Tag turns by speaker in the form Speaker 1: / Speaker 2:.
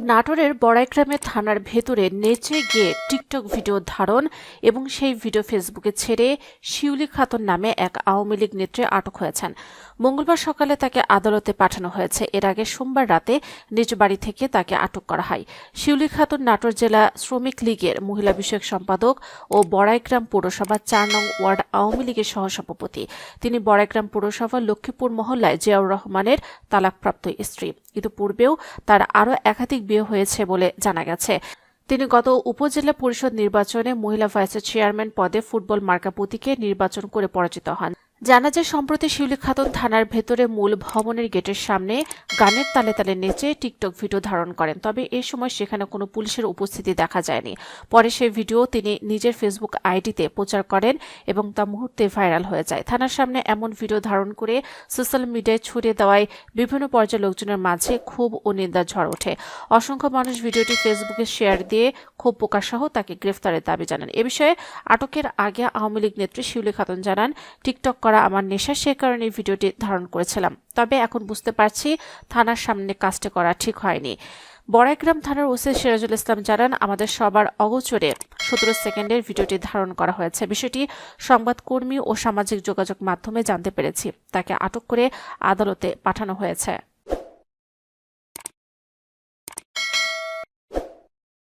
Speaker 1: নাটোরের বড়াইগ্রামে থানার ভেতরে নেচে গিয়ে টিকটক ভিডিও ধারণ এবং সেই ভিডিও ফেসবুকে ছেড়ে শিউলি খাতুন নামে এক আওয়ামী লীগ নেত্রী আটক হয়েছেন। মঙ্গলবার সকালে তাকে আদালতে পাঠানো হয়েছে। এর আগে সোমবার রাতে নিজ বাড়ি থেকে তাকে আটক করা হয়। শিউলি খাতুন নাটোর জেলা শ্রমিক লীগের মহিলা বিষয়ক সম্পাদক ও বড়াইগ্রাম পৌরসভা ৪ নং ওয়ার্ড আওয়ামী লীগের সহসভাপতি। তিনি বড়াইগ্রাম পৌরসভার লক্ষ্মীপুর মহল্লায় জিয়াউর রহমানের তালাকপ্রাপ্ত স্ত্রী। ইতিপূর্বেও তার আরও একাধিক বিয়ে হয়েছে বলে জানা গেছে। তিনি গত উপজেলা পরিষদ নির্বাচনে মহিলা ভাইস চেয়ারম্যান পদে ফুটবল মার্কা প্রতীকে নির্বাচন করে পরাজিত হন। জানা যায়, সম্প্রতি শিউলি খাতুন থানার ভেতরে মূল ভবনের গেটের সামনে গানের তালে তালে নেচে টিকটক ভিডিও ধারণ করেন। তবে এ সময় সেখানে কোনো পুলিশের উপস্থিতি দেখা যায়নি। পরে সেই ভিডিও তিনি নিজের ফেসবুক আইডিতে প্রচার করেন এবং তা মুহূর্তে ভাইরাল হয়ে যায়। থানার সামনে এমন ভিডিও ধারণ করে সোশ্যাল মিডিয়ায় ছড়িয়ে দেওয়ায় বিভিন্ন পর্যায়ের লোকজনের মাঝে ক্ষোভ ও নিন্দার ঝড় ওঠে। অসংখ্য মানুষ ভিডিওটি ফেসবুকে শেয়ার দিয়ে ক্ষোভ প্রকাশ সহ তাকে গ্রেফতারের দাবি জানান। এ বিষয়ে আটকের আগে আওয়ামী লীগ নেত্রী শিউলি খাতুন জানান, টিকটক করা আমার নেশা, সে কারণে ভিডিওটি ধারণ করেছিলাম। তবে এখন বুঝতে পারছি থানার সামনে কাজটা করা ঠিক হয়নি। বড়াইগ্রাম থানার ওসি সিরাজুল ইসলাম জানান, আমাদের সবার অগোচরে 17 সেকেন্ডের ভিডিওটি ধারণ করা হয়েছে। বিষয়টি সংবাদকর্মী ও সামাজিক যোগাযোগ মাধ্যমে জানতে পেরেছি। তাকে আটক করে আদালতে পাঠানো হয়েছে।